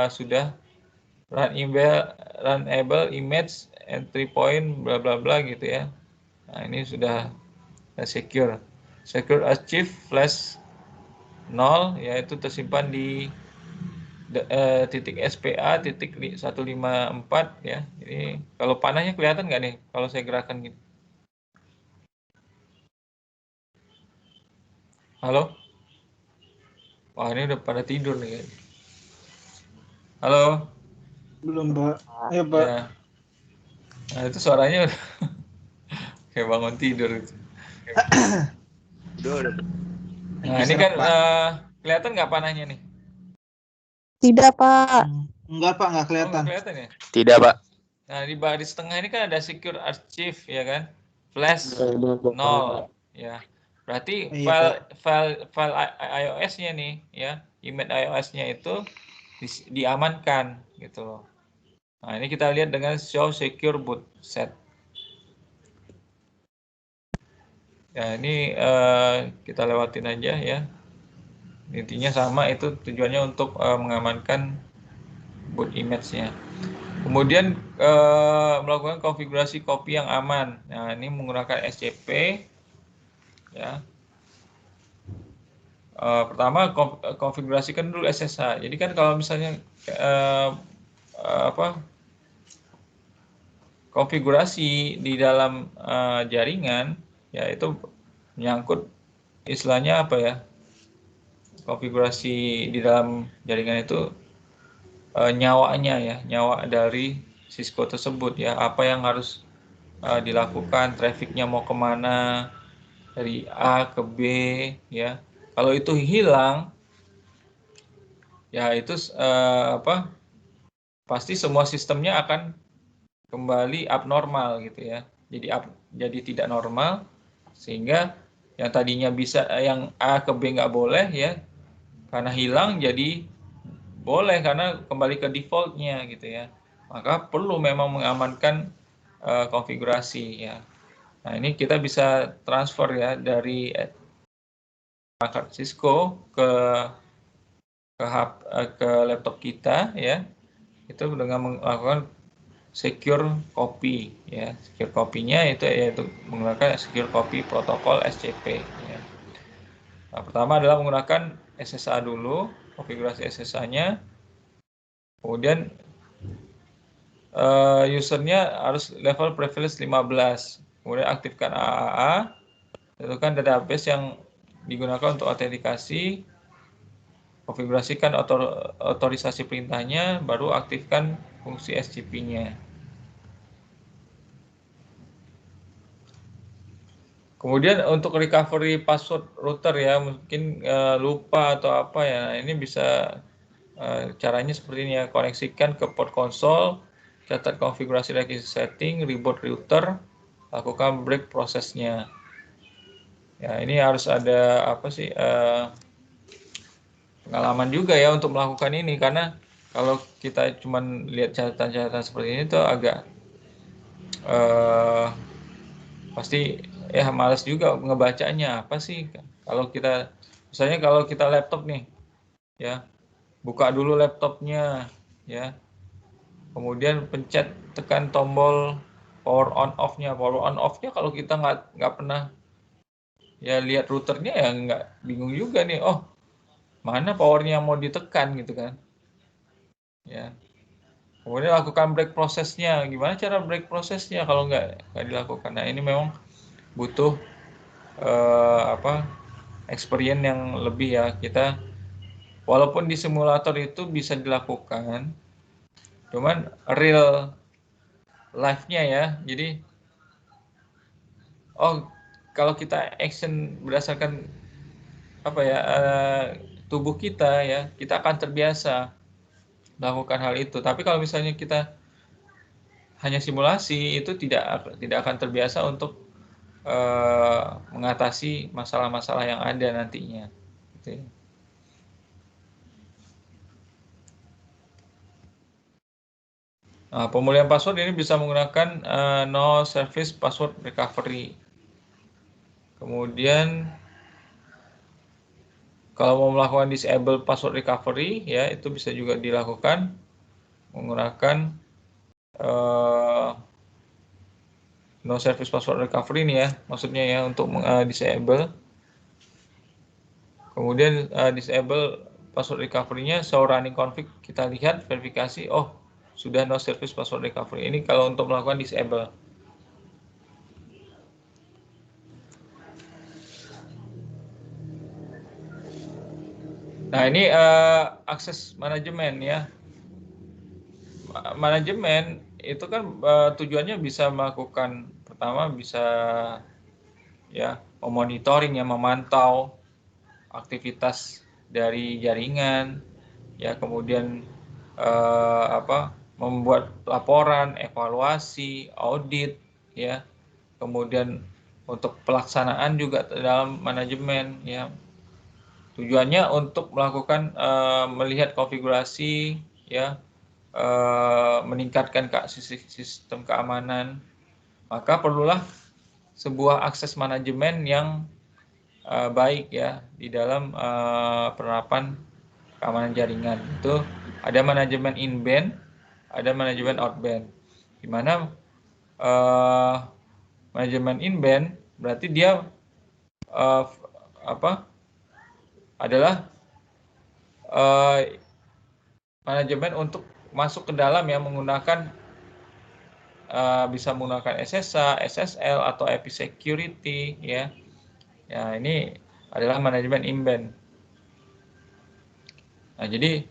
sudah runable image entry point bla bla bla gitu ya. Nah, ini sudah secure archive flash 0 yaitu tersimpan di titik SPA titik 154 ya. Ini kalau panahnya kelihatan nggak nih kalau saya gerakan gitu? Halo? Wah, ini udah pada tidur nih. Halo? Belum, Pak. Ya, Pak. Ya. Nah, itu suaranya udah kayak bangun tidur itu. Nah, ini kan kelihatan nggak panahnya nih? Tidak, Pak. Enggak, Pak, nggak kelihatan. Oh, nggak kelihatan ya? Tidak, Pak. Nah, di baris tengah ini kan ada secure archive ya kan? Flash 0 ya. Berarti file iOS-nya nih ya, image iOS-nya itu diamankan gitu loh. Nah, ini kita lihat dengan show secure boot set. Ya, ini kita lewatin aja ya. Intinya sama, itu tujuannya untuk mengamankan boot image-nya. Kemudian melakukan konfigurasi copy yang aman. Nah, ini menggunakan SCP ya. Pertama konfigurasikan dulu SSH. Jadi kan kalau misalnya konfigurasi di dalam jaringan ya itu menyangkut istilahnya apa ya? Konfigurasi di dalam jaringan itu nyawanya ya, nyawa dari Cisco tersebut ya, apa yang harus dilakukan, trafficnya mau kemana dari A ke B ya. Kalau itu hilang ya itu pasti semua sistemnya akan kembali abnormal gitu ya, jadi tidak normal, sehingga yang tadinya bisa yang A ke B nggak boleh ya, karena hilang jadi boleh karena kembali ke defaultnya gitu ya. Maka perlu memang mengamankan konfigurasi ya. Nah, ini kita bisa transfer ya dari perangkat Cisco ke laptop kita ya. Itu dengan melakukan secure copy ya. Secure copy-nya itu yaitu menggunakan secure copy protokol SCP ya. Nah, pertama adalah menggunakan SSH dulu, konfigurasi SSH-nya. Kemudian usernya harus level privilege 15. Kemudian aktifkan AAA, tentukan database yang digunakan untuk autentikasi, konfigurasikan otorisasi perintahnya, baru aktifkan fungsi SCP-nya. Kemudian untuk recovery password router ya, mungkin lupa atau apa ya, nah, ini bisa caranya seperti ini ya, koneksikan ke port konsol, catat konfigurasi requisite setting, reboot router, lakukan break prosesnya. Ya, ini harus ada pengalaman juga ya untuk melakukan ini, karena kalau kita cuma lihat catatan-catatan seperti ini tuh agak pasti ya malas juga ngebacanya apa sih. Kalau kita misalnya kalau kita laptop nih ya, buka dulu laptopnya ya, kemudian pencet tekan tombol power on off-nya. Power on off-nya kalau kita nggak pernah ya lihat routernya ya nggak, bingung juga nih, oh mana powernya yang mau ditekan gitu kan ya. Kemudian lakukan break prosesnya. Gimana cara break prosesnya kalau nggak dilakukan? Nah, ini memang butuh experience yang lebih ya. Kita walaupun di simulator itu bisa dilakukan, cuman real life-nya ya. Jadi kalau kita action berdasarkan apa ya, tubuh kita ya, kita akan terbiasa melakukan hal itu. Tapi kalau misalnya kita hanya simulasi, itu tidak akan terbiasa untuk mengatasi masalah-masalah yang ada nantinya. Gitu ya. Nah, pemulihan password ini bisa menggunakan no service password recovery. Kemudian kalau mau melakukan disable password recovery ya, itu bisa juga dilakukan menggunakan no service password recovery ini ya, maksudnya ya untuk disable. Kemudian disable password recovery-nya, show running config, kita lihat verifikasi, sudah no service password recovery. Ini kalau untuk melakukan disable. Nah, ini akses manajemen ya. Manajemen itu kan tujuannya bisa melakukan, pertama bisa ya memonitoring ya, memantau aktivitas dari jaringan ya, kemudian membuat laporan, evaluasi, audit ya, kemudian untuk pelaksanaan juga dalam manajemen ya. Tujuannya untuk melakukan melihat konfigurasi ya, meningkatkan sistem keamanan. Maka perlulah sebuah akses manajemen yang baik ya di dalam penerapan keamanan jaringan. Itu ada manajemen in-band, ada manajemen out-band. Di mana manajemen in-band berarti dia adalah manajemen untuk masuk ke dalam ya, menggunakan bisa menggunakan SSH, SSL atau IP security ya. Ya, ini adalah manajemen in-band. Nah, jadi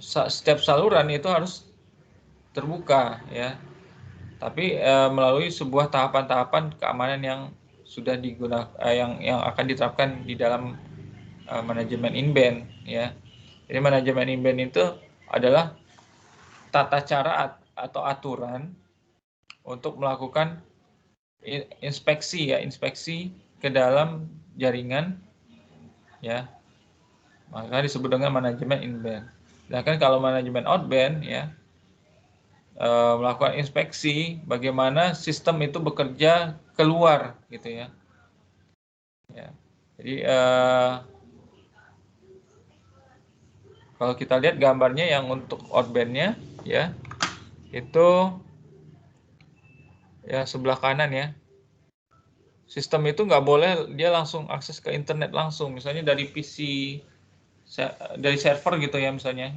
setiap saluran itu harus terbuka ya, tapi melalui sebuah tahapan-tahapan keamanan yang sudah digunakan, yang akan diterapkan di dalam manajemen in-band ya. Jadi manajemen in-band itu adalah tata cara atau aturan untuk melakukan inspeksi ke dalam jaringan ya, maka disebut dengan manajemen in-band. Sedangkan kalau manajemen out-band ya, melakukan inspeksi bagaimana sistem itu bekerja keluar gitu ya. Jadi kalau kita lihat gambarnya yang untuk outband-nya ya, itu ya sebelah kanan ya. Sistem itu nggak boleh dia langsung akses ke internet langsung, misalnya dari PC, dari server gitu ya, misalnya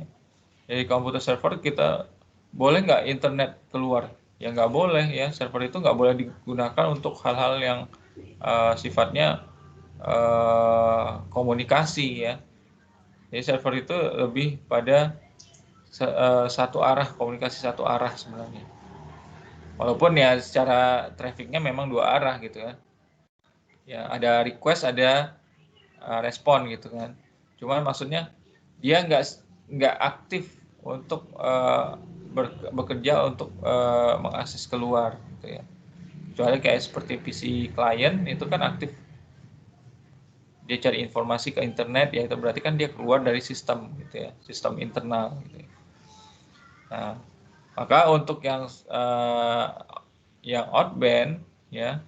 dari komputer server kita boleh nggak internet keluar? Ya nggak boleh ya, server itu nggak boleh digunakan untuk hal-hal yang sifatnya komunikasi ya. Jadi server itu lebih pada satu arah, komunikasi satu arah sebenarnya. Walaupun ya secara trafficnya memang dua arah gitu kan. Ya ada request, ada respon gitu kan. Cuman maksudnya dia nggak aktif untuk bekerja untuk mengakses keluar gitu ya. Kecuali kayak seperti PC klien itu kan aktif, dia cari informasi ke internet ya, itu berarti kan dia keluar dari sistem gitu ya, sistem internal gitu ya. Nah, maka untuk yang outbound ya,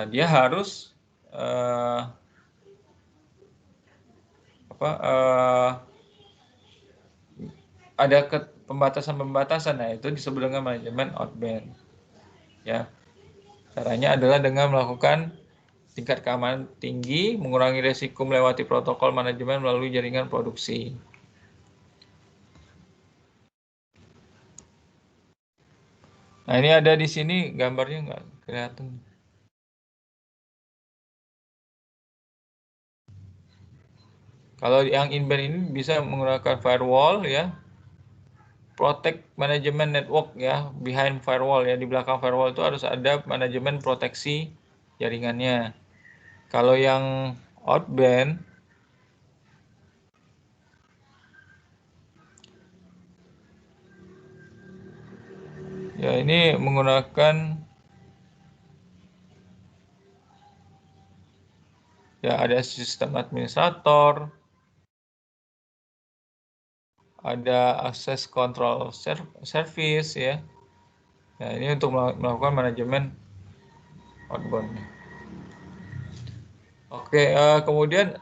dia harus ada pembatasan-pembatasan. Nah, itu disebut dengan manajemen outbound ya. Caranya adalah dengan melakukan tingkat keamanan tinggi, mengurangi risiko melewati protokol manajemen melalui jaringan produksi. Nah, ini ada di sini gambarnya, nggak kelihatan. Kalau yang inbound ini bisa menggunakan firewall ya, protect manajemen network ya, behind firewall ya, di belakang firewall itu harus ada manajemen proteksi jaringannya. Kalau yang outbound ya ini menggunakan ya ada sistem administrator, ada access control service ya. Ya ini untuk melakukan manajemen outbound. Oke, kemudian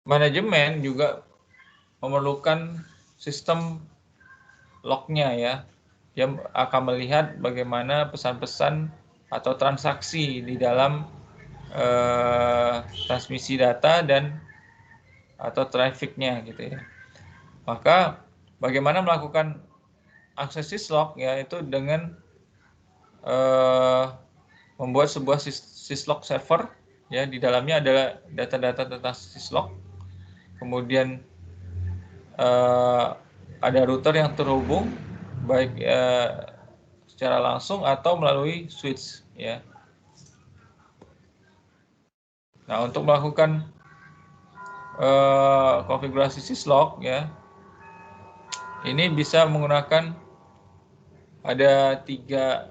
manajemen juga memerlukan sistem lognya ya. Dia akan melihat bagaimana pesan-pesan atau transaksi di dalam transmisi data dan atau trafficnya gitu ya. Maka bagaimana melakukan akses syslog yaitu dengan membuat sebuah syslog server ya, di dalamnya adalah data-data tentang syslog. Kemudian ada router yang terhubung baik secara langsung atau melalui switch ya. Nah, untuk melakukan konfigurasi syslog ya, ini bisa menggunakan ada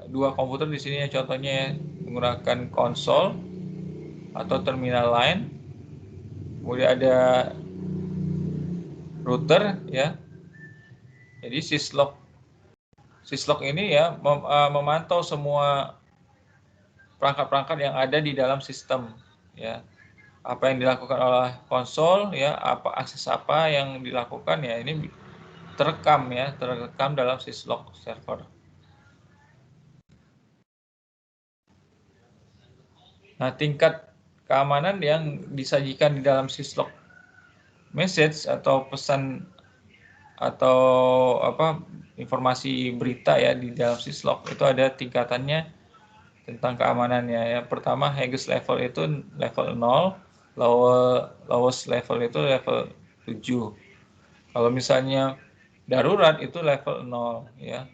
dua komputer di sini ya, contohnya ya, menggunakan konsol atau terminal line. Kemudian ada router ya. Jadi syslog ini ya memantau semua perangkat-perangkat yang ada di dalam sistem ya. Apa yang dilakukan oleh konsol ya, apa akses apa yang dilakukan ya, ini terekam dalam syslog server. Nah, tingkat keamanan yang disajikan di dalam syslog message atau pesan atau informasi berita ya di dalam syslog itu ada tingkatannya tentang keamanannya ya. Pertama, highest level itu level 0, lowest level itu level 7. Kalau misalnya darurat itu level 0 ya.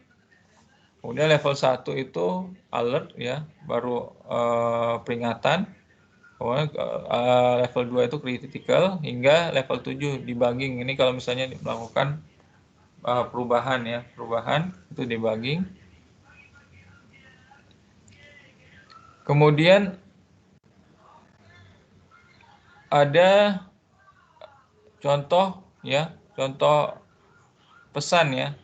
Kemudian level 1 itu alert ya, baru peringatan. Kemudian level 2 itu critical hingga level 7 debugging. Ini kalau misalnya melakukan perubahan itu debugging. Kemudian ada contoh pesan ya.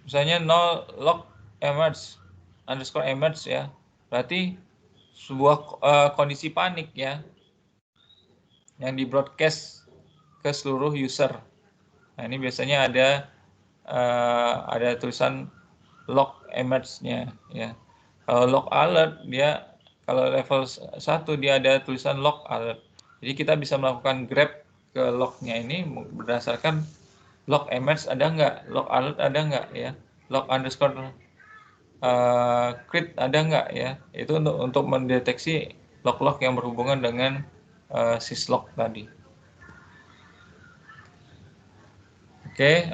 Misalnya no log emerge _emerge ya. Berarti sebuah kondisi panik ya yang di broadcast ke seluruh user. Nah, ini biasanya ada tulisan log emerge-nya ya. Kalau log alert kalau level 1 dia ada tulisan log alert. Jadi kita bisa melakukan grab ke lognya ini berdasarkan log emerge ada nggak, log alert ada nggak ya, log underscore create ada nggak ya. Itu untuk mendeteksi log-log yang berhubungan dengan syslog tadi. Oke,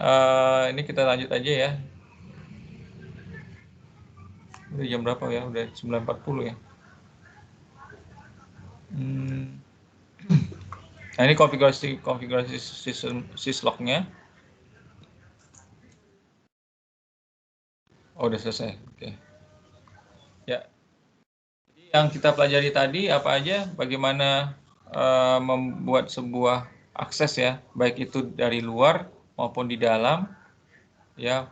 ini kita lanjut aja ya. Udah jam berapa ya? Udah 9.40 ya. Nah, ini konfigurasi syslog-nya. Oh, udah selesai. Oke. Ya. Jadi yang kita pelajari tadi apa aja? Bagaimana membuat sebuah akses ya, baik itu dari luar maupun di dalam. Ya,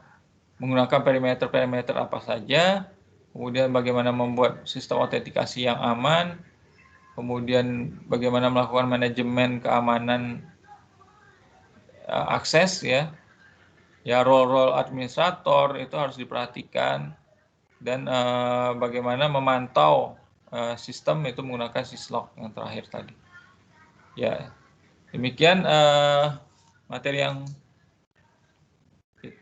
menggunakan perimeter apa saja. Kemudian bagaimana membuat sistem autentikasi yang aman. Kemudian bagaimana melakukan manajemen keamanan akses ya. Ya, role administrator itu harus diperhatikan, dan bagaimana memantau sistem itu menggunakan syslog yang terakhir tadi. Ya, demikian materi yang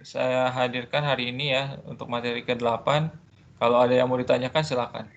saya hadirkan hari ini ya untuk materi ke-8. Kalau ada yang mau ditanyakan silakan.